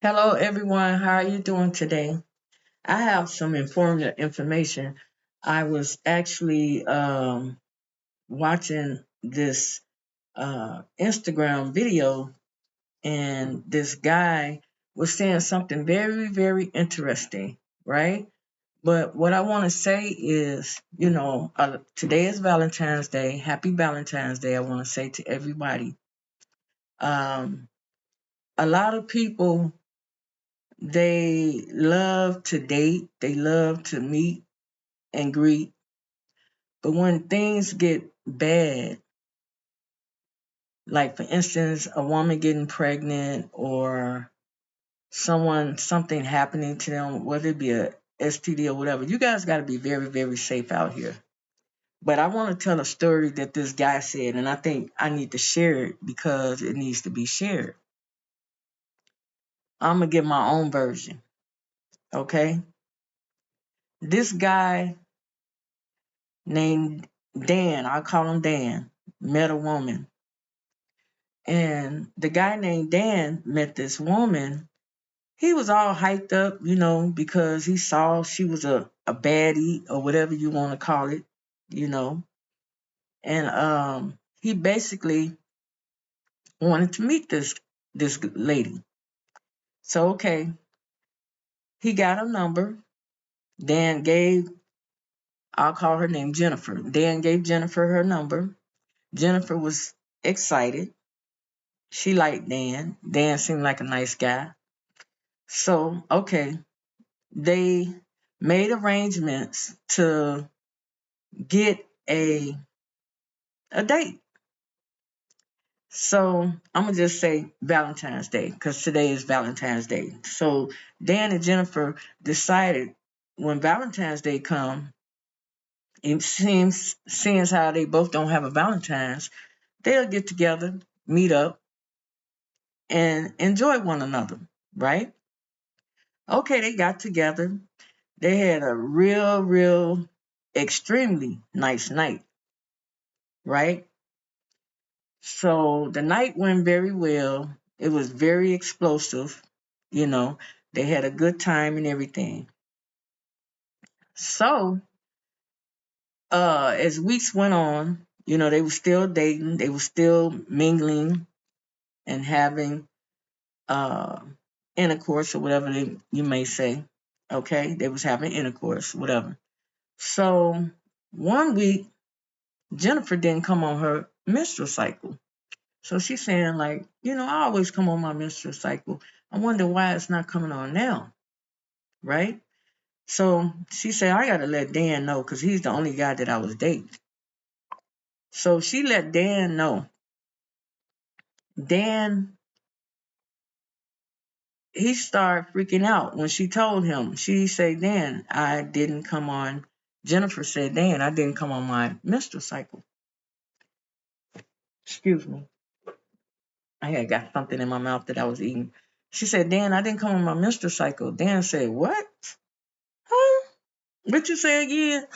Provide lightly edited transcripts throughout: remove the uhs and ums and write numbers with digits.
Hello, everyone. How are you doing today? I have some informative information. I was actually watching this Instagram video, and this guy was saying something very, very interesting, right? But what I want to say is, today is Valentine's Day. Happy Valentine's Day. I want to say to everybody. Um, a lot of people, they love to date, they love to meet and greet, but when things get bad, like for instance, a woman getting pregnant or something happening to them, whether it be a STD or whatever, you guys got to be very, very safe out here. But I want to tell a story that this guy said, and I think I need to share it because it needs to be shared. I'm going to give my own version, okay? This guy named Dan, I'll call him Dan, met a woman. And the guy named Dan met this woman. He was all hyped up, because he saw she was a baddie or whatever you want to call it, you know. And he basically wanted to meet this lady. So okay, he got a number. Dan gave, I'll call her name Jennifer. Dan gave Jennifer her number. Jennifer was excited. She liked Dan. Dan seemed like a nice guy. So, okay, they made arrangements to get a date. So, I'm going to just say Valentine's Day because today is Valentine's Day. So, Dan and Jennifer decided when Valentine's Day come, it seems, seeing how they both don't have a Valentine's, they'll get together, meet up, and enjoy one another, right? Okay, they got together. They had a real, real, extremely nice night, right? So the night went very well. It was very explosive, you know. They had a good time and everything. So, as weeks went on, they were still dating, they were still mingling and having uh intercourse or whatever you may say. Okay, they was having intercourse, whatever. So one week Jennifer didn't come on her menstrual cycle. So she's saying, like, I always come on my menstrual cycle. I wonder why it's not coming on now, right? So she said, I got to let Dan know because he's the only guy that I was dating. So she let Dan know. Dan, he started freaking out when she told him. She said, Dan, I didn't come on. Jennifer said, Dan, I didn't come on my menstrual cycle. Excuse me. I had got something in my mouth that I was eating. She said, Dan, I didn't come on my menstrual cycle. Dan said, what? Huh? What you say again?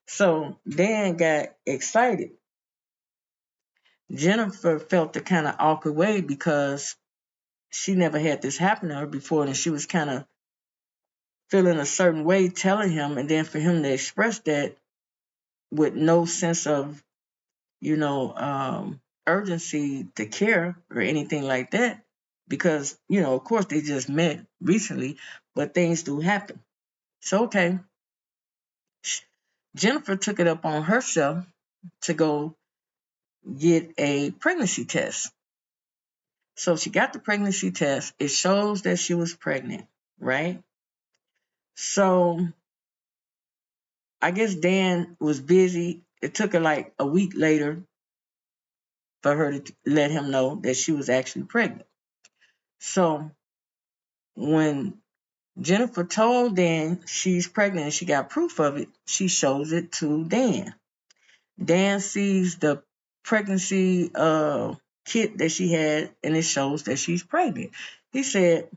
So Dan got excited. Jennifer felt the kind of awkward way because she never had this happen to her before, and she was kind of feeling a certain way telling him, and then for him to express that with no sense of, urgency to care or anything like that, because, of course they just met recently, but things do happen. So, okay, Jennifer took it up on herself to go get a pregnancy test. So she got the pregnancy test. It shows that she was pregnant, right? So I guess Dan was busy. It took her like a week later for her to let him know that she was actually pregnant. So when Jennifer told Dan she's pregnant and she got proof of it, she shows it to Dan. Dan sees the pregnancy kit that she had, and it shows that she's pregnant. He said,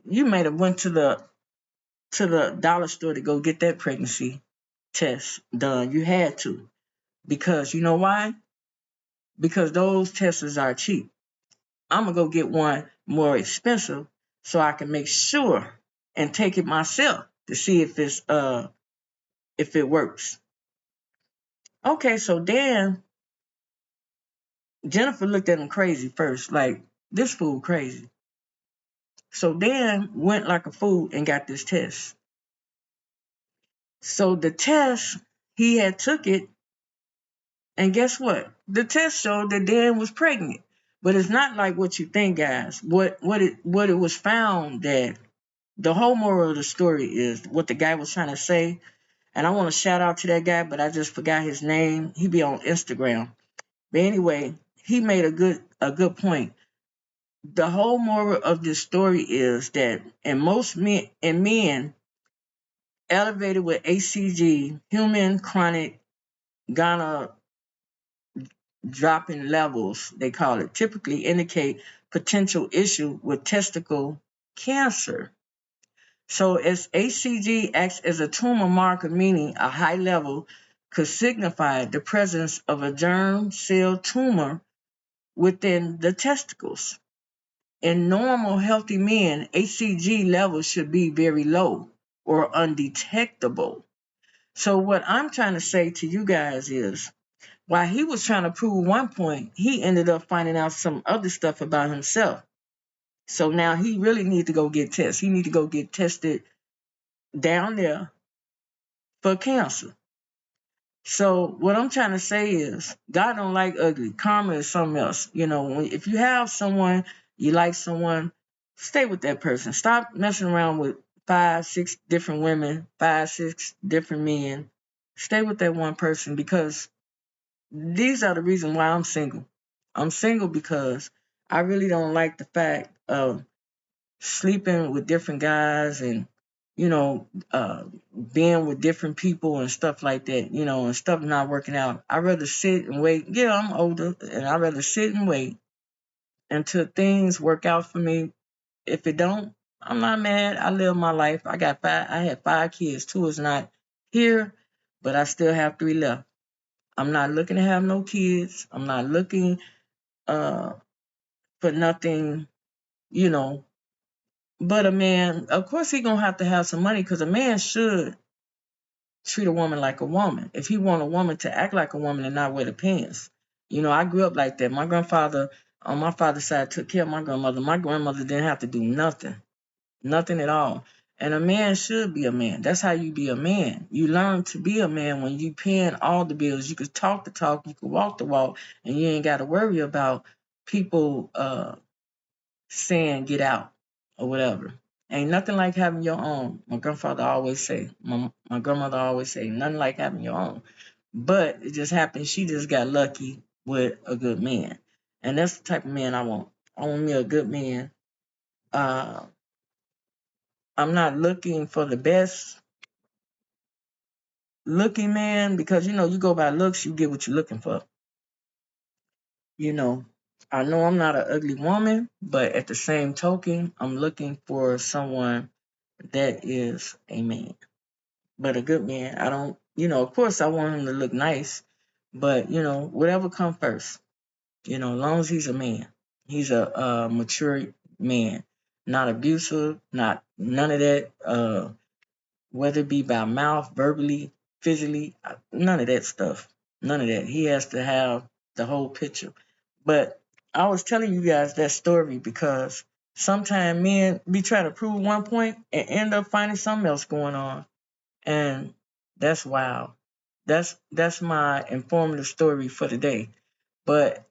you might have went to the dollar store to go get that pregnancy test done. You had to. Because you know why? Because those tests are cheap. I'm gonna go get one more expensive so I can make sure and take it myself to see if it works. Okay, so then Jennifer looked at him crazy first, like this fool crazy. So Dan went like a fool and got this test. So the test, he had took it, and guess what? The test showed that Dan was pregnant. But it's not like what you think, guys. What it was found that the whole moral of the story is what the guy was trying to say. And I want to shout out to that guy, but I just forgot his name. He be on Instagram. But anyway, he made a good point. The whole moral of this story is that in most men elevated with HCG, human chronic gonadotropin levels, they call it, typically indicate potential issue with testicle cancer. So as HCG acts as a tumor marker, meaning a high level could signify the presence of a germ cell tumor within the testicles. In normal healthy men, HCG levels should be very low or undetectable. So what I'm trying to say to you guys is, while he was trying to prove one point, he ended up finding out some other stuff about himself. So now he really needs to go get tested. He needs to go get tested down there for cancer. So what I'm trying to say is, God don't like ugly. Karma is something else. If you have someone, you like someone, stay with that person. Stop messing around with 5, 6 different women, 5, 6 different men. Stay with that one person, because these are the reasons why I'm single. I'm single because I really don't like the fact of sleeping with different guys and, you know, uh, being with different people and stuff like that, and stuff not working out. I'd rather sit and wait. Yeah, I'm older, and I'd rather sit and wait until things work out for me. If it don't, I'm not mad. I live my life. I had 5 kids. 2 is not here, but I still have 3 left. I'm not looking to have no kids. I'm not looking uh for nothing, you know. But a man, of course, he gonna have to have some money, because a man should treat a woman like a woman. If he want a woman to act like a woman and not wear the pants. I grew up like that. My grandfather on my father's side took care of my grandmother. My grandmother didn't have to do nothing. Nothing at all. And a man should be a man. That's how you be a man. You learn to be a man when you paying all the bills. You could talk the talk, you could walk the walk, and you ain't got to worry about people saying get out or whatever. Ain't nothing like having your own. My grandfather always say, my grandmother always say, nothing like having your own. But it just happened she just got lucky with a good man. And that's the type of man I want. I want me a good man. Uh, I'm not looking for the best looking man, because you go by looks, you get what you're looking for. You know, I know I'm not an ugly woman, but at the same token, I'm looking for someone that is a man, but a good man. I don't, of course, I want him to look nice, but whatever comes first. As long as he's a man, he's a mature man, not abusive, not none of that. Whether it be by mouth, verbally, physically, none of that stuff. None of that. He has to have the whole picture. But I was telling you guys that story because sometimes men be trying to prove one point and end up finding something else going on. And that's wild. That's my informative story for today. But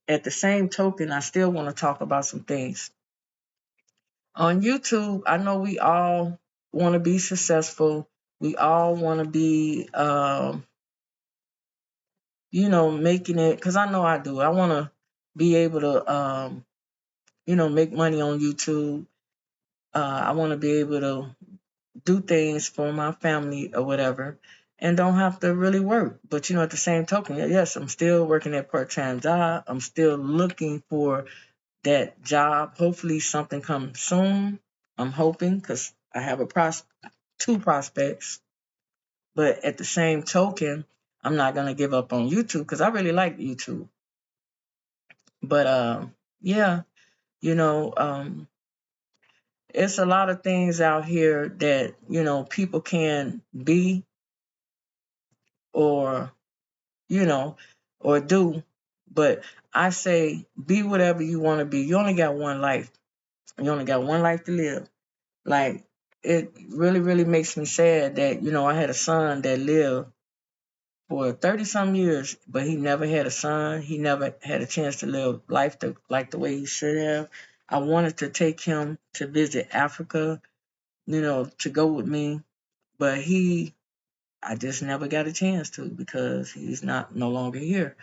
at the same token, I still want to talk about some things. On YouTube, I know we all want to be successful. We all want to be, making it, because I know I do. I want to be able to, make money on YouTube. I want to be able to do things for my family or whatever and don't have to really work. But, at the same token, yes, I'm still working that part-time job. I'm still looking for that job. Hopefully something comes soon. I'm hoping, because I have 2 prospects. But at the same token, I'm not gonna give up on YouTube because I really like YouTube. But yeah. You know, it's a lot of things out here that, people can be or, you know, or do. But I say be whatever you want to be. You only got one life. You only got one life to live. Like, it really, really makes me sad that, I had a son that lived for 30 some years, but he never had a son. He never had a chance to live life like the way he should have. I wanted to take him to visit Africa, to go with me, but I just never got a chance to because he's no longer here.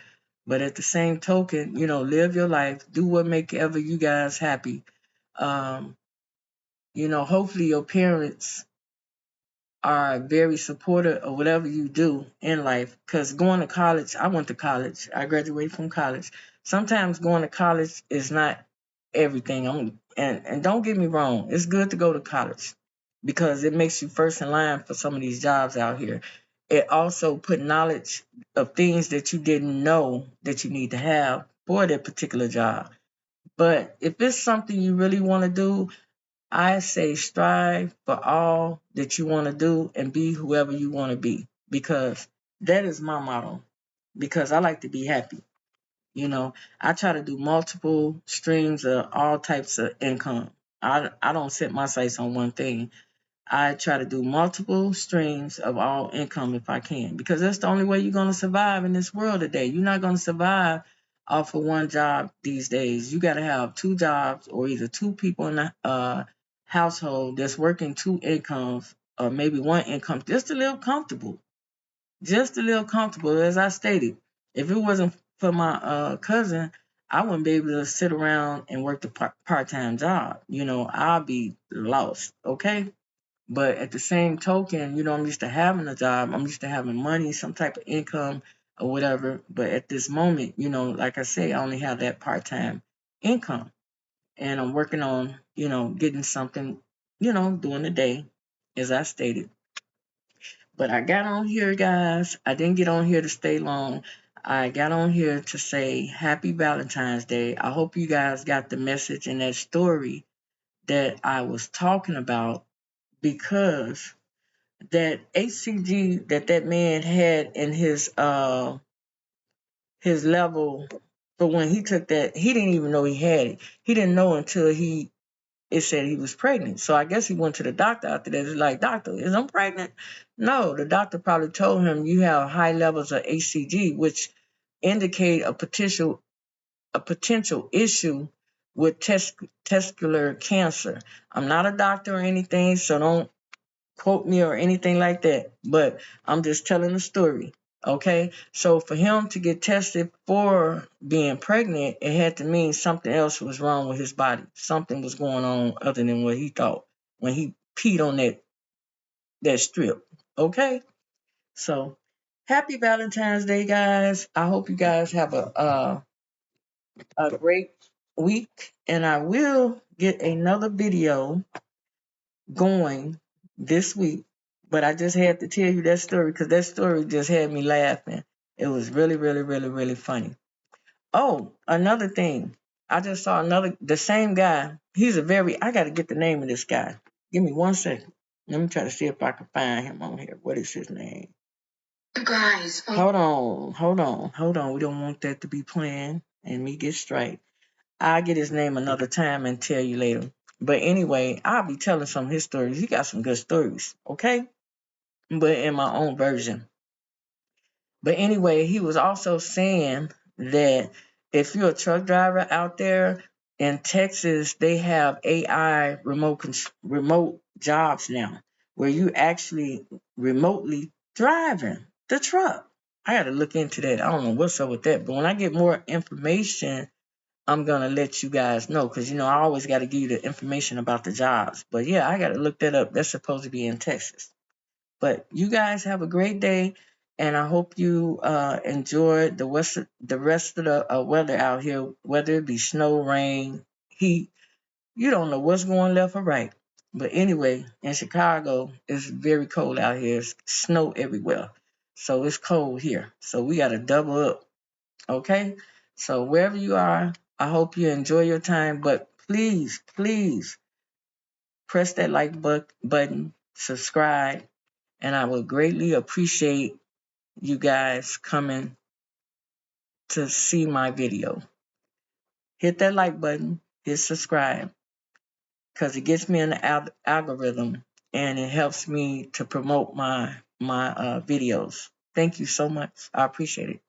But at the same token, live your life, do what make ever you guys happy. Um, hopefully your parents are very supportive of whatever you do in life. Because going to college, I went to college. I graduated from college. Sometimes going to college is not everything. And don't get me wrong, it's good to go to college because it makes you first in line for some of these jobs out here. It also put knowledge of things that you didn't know that you need to have for that particular job. But if it's something you really want to do, I say strive for all that you want to do and be whoever you want to be because that is my motto. Because I like to be happy. I try to do multiple streams of all types of income. I don't set my sights on one thing. I try to do multiple streams of all income if I can, because that's the only way you're going to survive in this world today. You're not going to survive off of one job these days. You got to have two jobs or either two people in the household that's working two incomes or maybe one income just to live comfortable. Just to live comfortable, as I stated. If it wasn't for my cousin, I wouldn't be able to sit around and work the part-time job. I'll be lost, okay? But at the same token, I'm used to having a job. I'm used to having money, some type of income or whatever. But at this moment, like I say, I only have that part-time income. And I'm working on, getting something, during the day, as I stated. But I got on here, guys. I didn't get on here to stay long. I got on here to say Happy Valentine's Day. I hope you guys got the message in that story that I was talking about, because that HCG that man had in his level for when he took that, he didn't even know he had it. He didn't know until it said he was pregnant. So I guess he went to the doctor after that. It's like, doctor, is I'm pregnant? No, the doctor probably told him you have high levels of HCG, which indicate a potential issue with testicular cancer. I'm not a doctor or anything, so don't quote me or anything like that, but I'm just telling the story. Okay, so for him to get tested for being pregnant, it had to mean something else was wrong with his body. Something was going on other than what he thought when he peed on that strip. Okay, so happy Valentine's Day, guys. I hope you guys have a great week, and I will get another video going this week, but I just had to tell you that story because that story just had me laughing. It was really, really, really, really funny. Oh, another thing. I just saw the same guy. I got to get the name of this guy. Give me 1 second. Let me try to see if I can find him on here. What is his name? Guys. Hold on. We don't want that to be playing and me get straight. I'll get his name another time and tell you later. But anyway, I'll be telling some of his stories. He got some good stories, okay? But in my own version. But anyway, he was also saying that if you're a truck driver out there in Texas, they have AI remote jobs now where you actually remotely driving the truck. I got to look into that. I don't know what's up with that. But when I get more information, I'm going to let you guys know because, I always got to give you the information about the jobs. But yeah, I got to look that up. That's supposed to be in Texas. But you guys have a great day, and I hope you enjoy the rest of the weather out here, whether it be snow, rain, heat. You don't know what's going left or right. But anyway, in Chicago, it's very cold out here. It's snow everywhere. So it's cold here. So we got to double up. Okay? So wherever you are, I hope you enjoy your time, but please, please press that like button, subscribe, and I would greatly appreciate you guys coming to see my video. Hit that like button, hit subscribe, because it gets me in the algorithm and it helps me to promote my videos. Thank you so much. I appreciate it.